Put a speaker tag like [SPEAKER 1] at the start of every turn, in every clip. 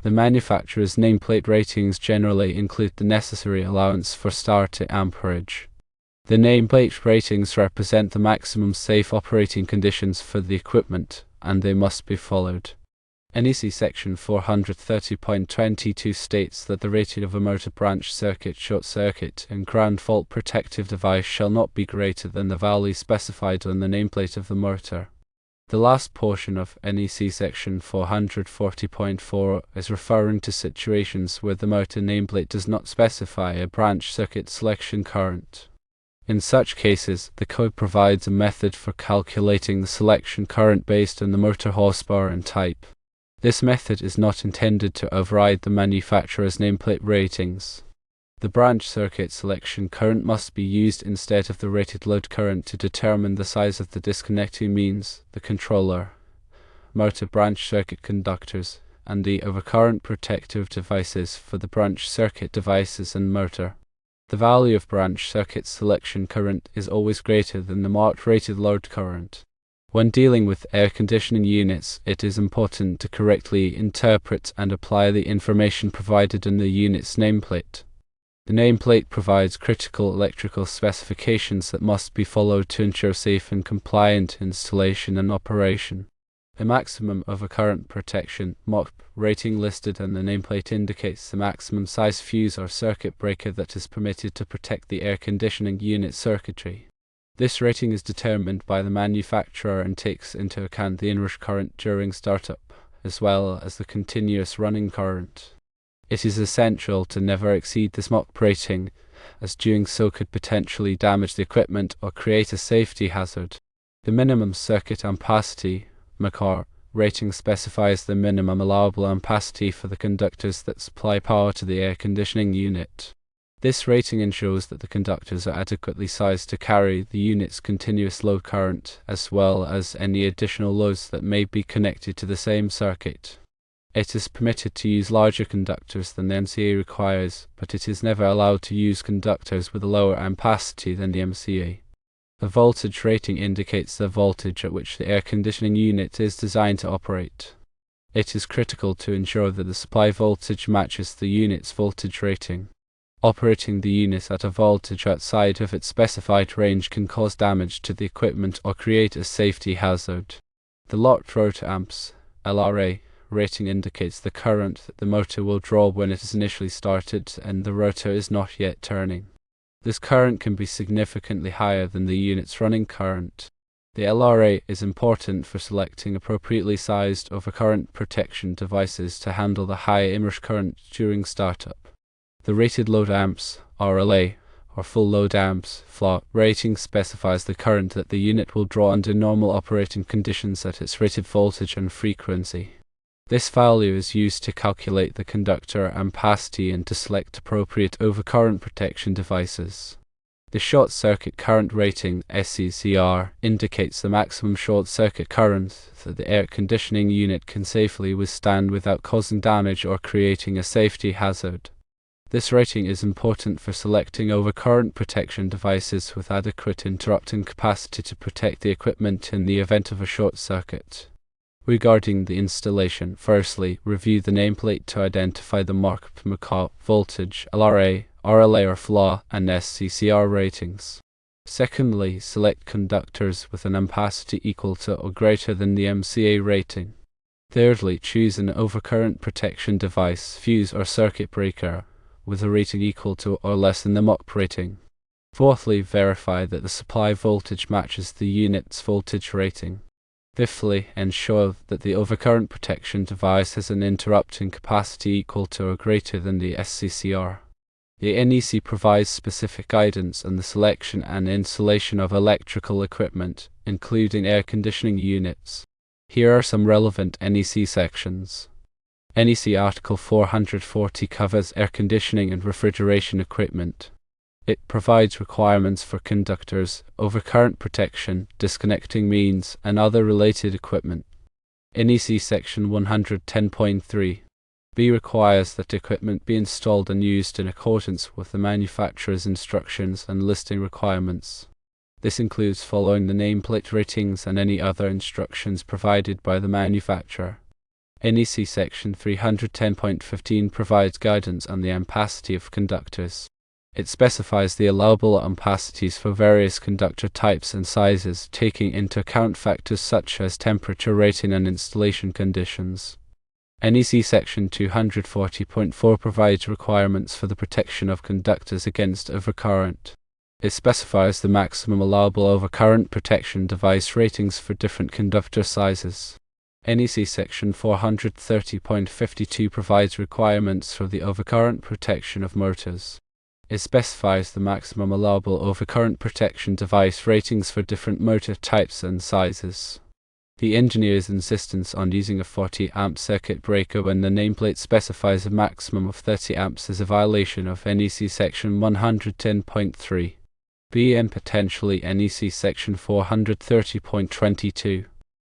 [SPEAKER 1] The manufacturer's nameplate ratings generally include the necessary allowance for starting amperage. The nameplate ratings represent the maximum safe operating conditions for the equipment, and they must be followed. NEC Section 430.22 states that the rating of a motor branch circuit, short circuit, and ground fault protective device shall not be greater than the value specified on the nameplate of the motor. The last portion of NEC Section 440.4 is referring to situations where the motor nameplate does not specify a branch circuit selection current. In such cases, the code provides a method for calculating the selection current based on the motor horsepower and type. This method is not intended to override the manufacturer's nameplate ratings. The branch circuit selection current must be used instead of the rated load current to determine the size of the disconnecting means, the controller, motor branch circuit conductors, and the overcurrent protective devices for the branch circuit devices and motor. The value of branch circuit selection current is always greater than the marked rated load current. When dealing with air conditioning units, it is important to correctly interpret and apply the information provided in the unit's nameplate. The nameplate provides critical electrical specifications that must be followed to ensure safe and compliant installation and operation. The maximum overcurrent protection (MOP) rating listed on the nameplate indicates the maximum size fuse or circuit breaker that is permitted to protect the air conditioning unit circuitry. This rating is determined by the manufacturer and takes into account the inrush current during startup, as well as the continuous running current. It is essential to never exceed this MOP rating, as doing so could potentially damage the equipment or create a safety hazard. The minimum circuit ampacity (MACR) rating specifies the minimum allowable ampacity for the conductors that supply power to the air conditioning unit. This rating ensures that the conductors are adequately sized to carry the unit's continuous load current, as well as any additional loads that may be connected to the same circuit. It is permitted to use larger conductors than the MCA requires, but it is never allowed to use conductors with a lower ampacity than the MCA. The voltage rating indicates the voltage at which the air conditioning unit is designed to operate. It is critical to ensure that the supply voltage matches the unit's voltage rating. Operating the unit at a voltage outside of its specified range can cause damage to the equipment or create a safety hazard. The locked rotor amps (LRA) rating indicates the current that the motor will draw when it is initially started and the rotor is not yet turning. This current can be significantly higher than the unit's running current. The LRA is important for selecting appropriately sized overcurrent protection devices to handle the high inrush current during startup. The rated load amps (RLA) or full load amps (FLA) rating specifies the current that the unit will draw under normal operating conditions at its rated voltage and frequency. This value is used to calculate the conductor ampacity and to select appropriate overcurrent protection devices. The short circuit current rating (SCCR) indicates the maximum short circuit current that the air conditioning unit can safely withstand without causing damage or creating a safety hazard. This rating is important for selecting overcurrent protection devices with adequate interrupting capacity to protect the equipment in the event of a short circuit. Regarding the installation, firstly, review the nameplate to identify the marked MACR, voltage, LRA, RLA or FLA, and SCCR ratings. Secondly, select conductors with an ampacity equal to or greater than the MCA rating. Thirdly, choose an overcurrent protection device, fuse or circuit breaker, with a rating equal to or less than the MOP rating. Fourthly, verify that the supply voltage matches the unit's voltage rating. Fifthly, ensure that the overcurrent protection device has an interrupting capacity equal to or greater than the SCCR. The NEC provides specific guidance on the selection and installation of electrical equipment, including air conditioning units. Here are some relevant NEC sections. NEC Article 440 covers air conditioning and refrigeration equipment. It provides requirements for conductors, overcurrent protection, disconnecting means, and other related equipment. NEC Section 110.3 B requires that equipment be installed and used in accordance with the manufacturer's instructions and listing requirements. This includes following the nameplate ratings and any other instructions provided by the manufacturer. NEC Section 310.15 provides guidance on the ampacity of conductors. It specifies the allowable ampacities for various conductor types and sizes, taking into account factors such as temperature rating and installation conditions. NEC Section 240.4 provides requirements for the protection of conductors against overcurrent. It specifies the maximum allowable overcurrent protection device ratings for different conductor sizes. NEC Section 430.52 provides requirements for the overcurrent protection of motors. It specifies the maximum allowable overcurrent protection device ratings for different motor types and sizes. The engineer's insistence on using a 40 amp circuit breaker when the nameplate specifies a maximum of 30 amps is a violation of NEC Section 110.3. B and potentially NEC Section 430.22.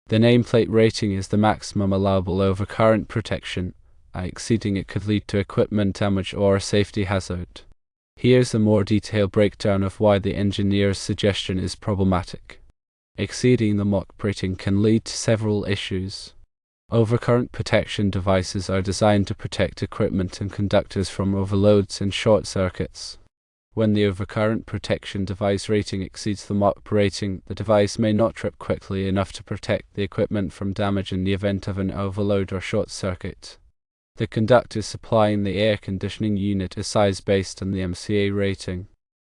[SPEAKER 1] The nameplate rating is the maximum allowable overcurrent protection. Exceeding it could lead to equipment damage or a safety hazard. Here's a more detailed breakdown of why the engineer's suggestion is problematic. Exceeding the Mach rating can lead to several issues. Overcurrent protection devices are designed to protect equipment and conductors from overloads and short circuits. When the overcurrent protection device rating exceeds the Mach rating, the device may not trip quickly enough to protect the equipment from damage in the event of an overload or short circuit. The conductor supplying the air conditioning unit is size based on the MCA rating.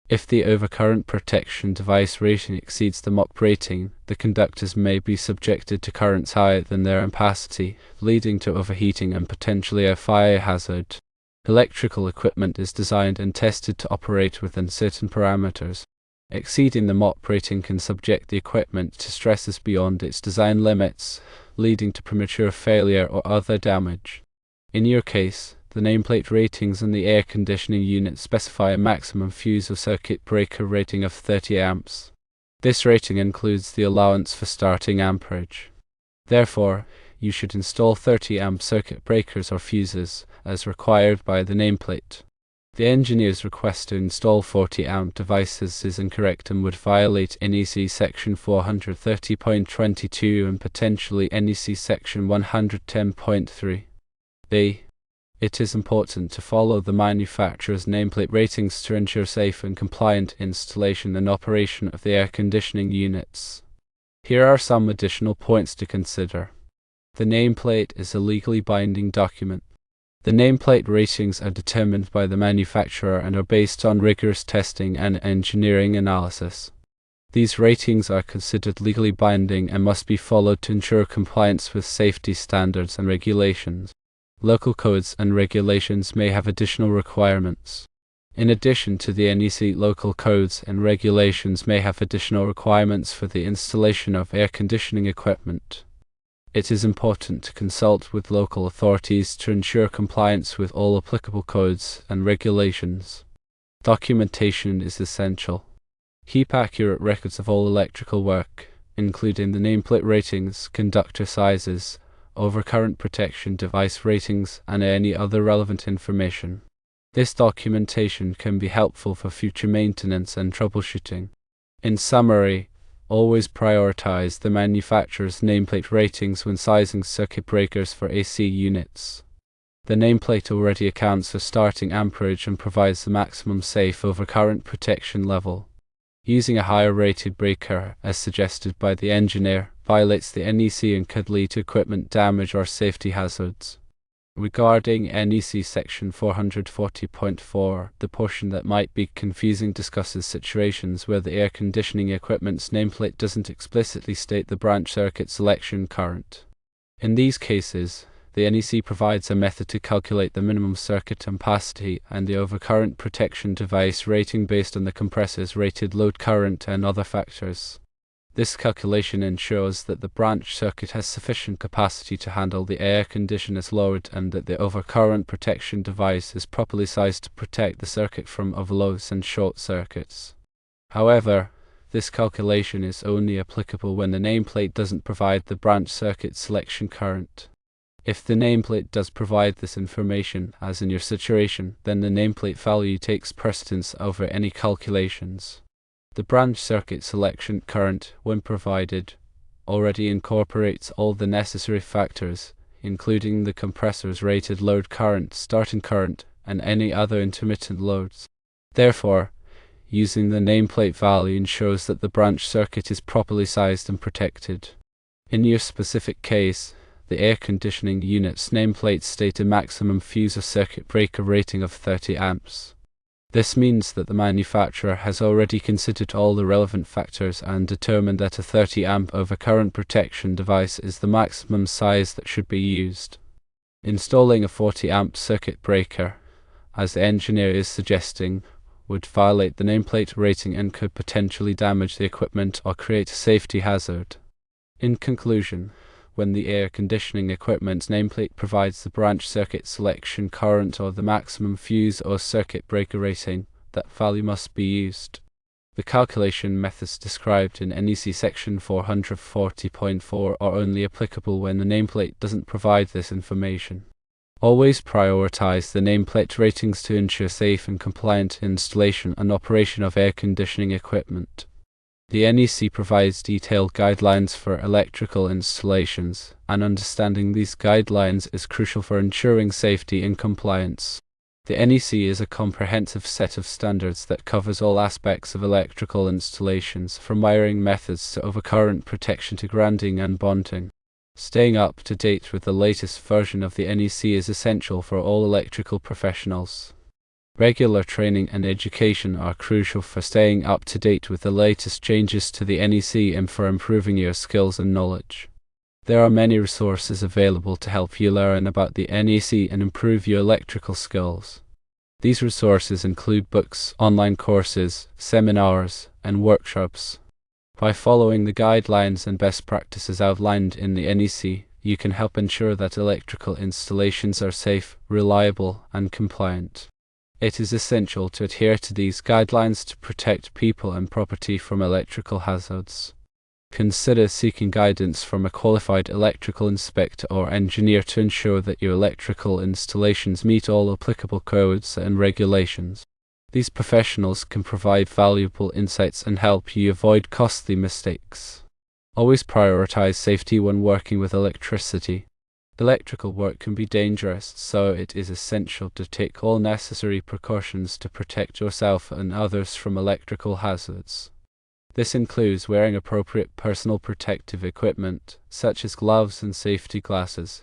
[SPEAKER 1] If the overcurrent protection device rating exceeds the Mach rating, the conductors may be subjected to currents higher than their ampacity, leading to overheating and potentially a fire hazard. Electrical equipment is designed and tested to operate within certain parameters. Exceeding the Mach rating can subject the equipment to stresses beyond its design limits, leading to premature failure or other damage. In your case, the nameplate ratings on the air conditioning unit specify a maximum fuse or circuit breaker rating of 30 amps. This rating includes the allowance for starting amperage. Therefore, you should install 30 amp circuit breakers or fuses, as required by the nameplate. The engineer's request to install 40 amp devices is incorrect and would violate NEC Section 430.22 and potentially NEC Section 110.3. It is important to follow the manufacturer's nameplate ratings to ensure safe and compliant installation and operation of the air conditioning units. Here are some additional points to consider. The nameplate is a legally binding document. The nameplate ratings are determined by the manufacturer and are based on rigorous testing and engineering analysis. These ratings are considered legally binding and must be followed to ensure compliance with safety standards and regulations. Local codes and regulations may have additional requirements. In addition to the NEC, local codes and regulations may have additional requirements for the installation of air conditioning equipment. It is important to consult with local authorities to ensure compliance with all applicable codes and regulations. Documentation is essential. Keep accurate records of all electrical work, including the nameplate ratings, conductor sizes, overcurrent protection device ratings, and any other relevant information. This documentation can be helpful for future maintenance and troubleshooting. In summary, always prioritize the manufacturer's nameplate ratings when sizing circuit breakers for AC units. The nameplate already accounts for starting amperage and provides the maximum safe overcurrent protection level. Using a higher rated breaker, as suggested by the engineer, violates the NEC and could lead to equipment damage or safety hazards. Regarding NEC Section 440.4, the portion that might be confusing discusses situations where the air conditioning equipment's nameplate doesn't explicitly state the branch circuit selection current. In these cases, the NEC provides a method to calculate the minimum circuit ampacity and the overcurrent protection device rating based on the compressor's rated load current and other factors. This calculation ensures that the branch circuit has sufficient capacity to handle the air conditioner's load and that the overcurrent protection device is properly sized to protect the circuit from overloads and short circuits. However, this calculation is only applicable when the nameplate doesn't provide the branch circuit selection current. If the nameplate does provide this information, as in your situation, then the nameplate value takes precedence over any calculations. The branch circuit selection current, when provided, already incorporates all the necessary factors, including the compressor's rated load current, starting current, and any other intermittent loads. Therefore, using the nameplate value ensures that the branch circuit is properly sized and protected. In your specific case, the air conditioning unit's nameplate state a maximum fuse or circuit breaker rating of 30 amps. This means that the manufacturer has already considered all the relevant factors and determined that a 30 amp overcurrent protection device is the maximum size that should be used. Installing a 40 amp circuit breaker, as the engineer is suggesting, would violate the nameplate rating and could potentially damage the equipment or create a safety hazard. In conclusion, when the air conditioning equipment's nameplate provides the branch circuit selection current or the maximum fuse or circuit breaker rating, that value must be used. The calculation methods described in NEC section 440.4 are only applicable when the nameplate doesn't provide this information. Always prioritize the nameplate ratings to ensure safe and compliant installation and operation of air conditioning equipment. The NEC provides detailed guidelines for electrical installations, and understanding these guidelines is crucial for ensuring safety and compliance. The NEC is a comprehensive set of standards that covers all aspects of electrical installations, from wiring methods to overcurrent protection to grounding and bonding. Staying up to date with the latest version of the NEC is essential for all electrical professionals. Regular training and education are crucial for staying up to date with the latest changes to the NEC and for improving your skills and knowledge. There are many resources available to help you learn about the NEC and improve your electrical skills. These resources include books, online courses, seminars, and workshops. By following the guidelines and best practices outlined in the NEC, you can help ensure that electrical installations are safe, reliable, and compliant. It is essential to adhere to these guidelines to protect people and property from electrical hazards. Consider seeking guidance from a qualified electrical inspector or engineer to ensure that your electrical installations meet all applicable codes and regulations. These professionals can provide valuable insights and help you avoid costly mistakes. Always prioritize safety when working with electricity. Electrical work can be dangerous, so it is essential to take all necessary precautions to protect yourself and others from electrical hazards. This includes wearing appropriate personal protective equipment, such as gloves and safety glasses,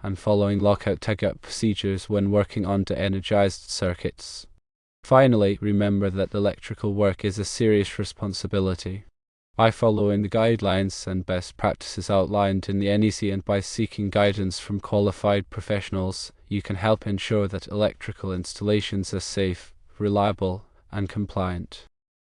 [SPEAKER 1] and following lockout-tagout procedures when working on de-energized circuits. Finally, remember that electrical work is a serious responsibility. By following the guidelines and best practices outlined in the NEC and by seeking guidance from qualified professionals, you can help ensure that electrical installations are safe, reliable, and compliant.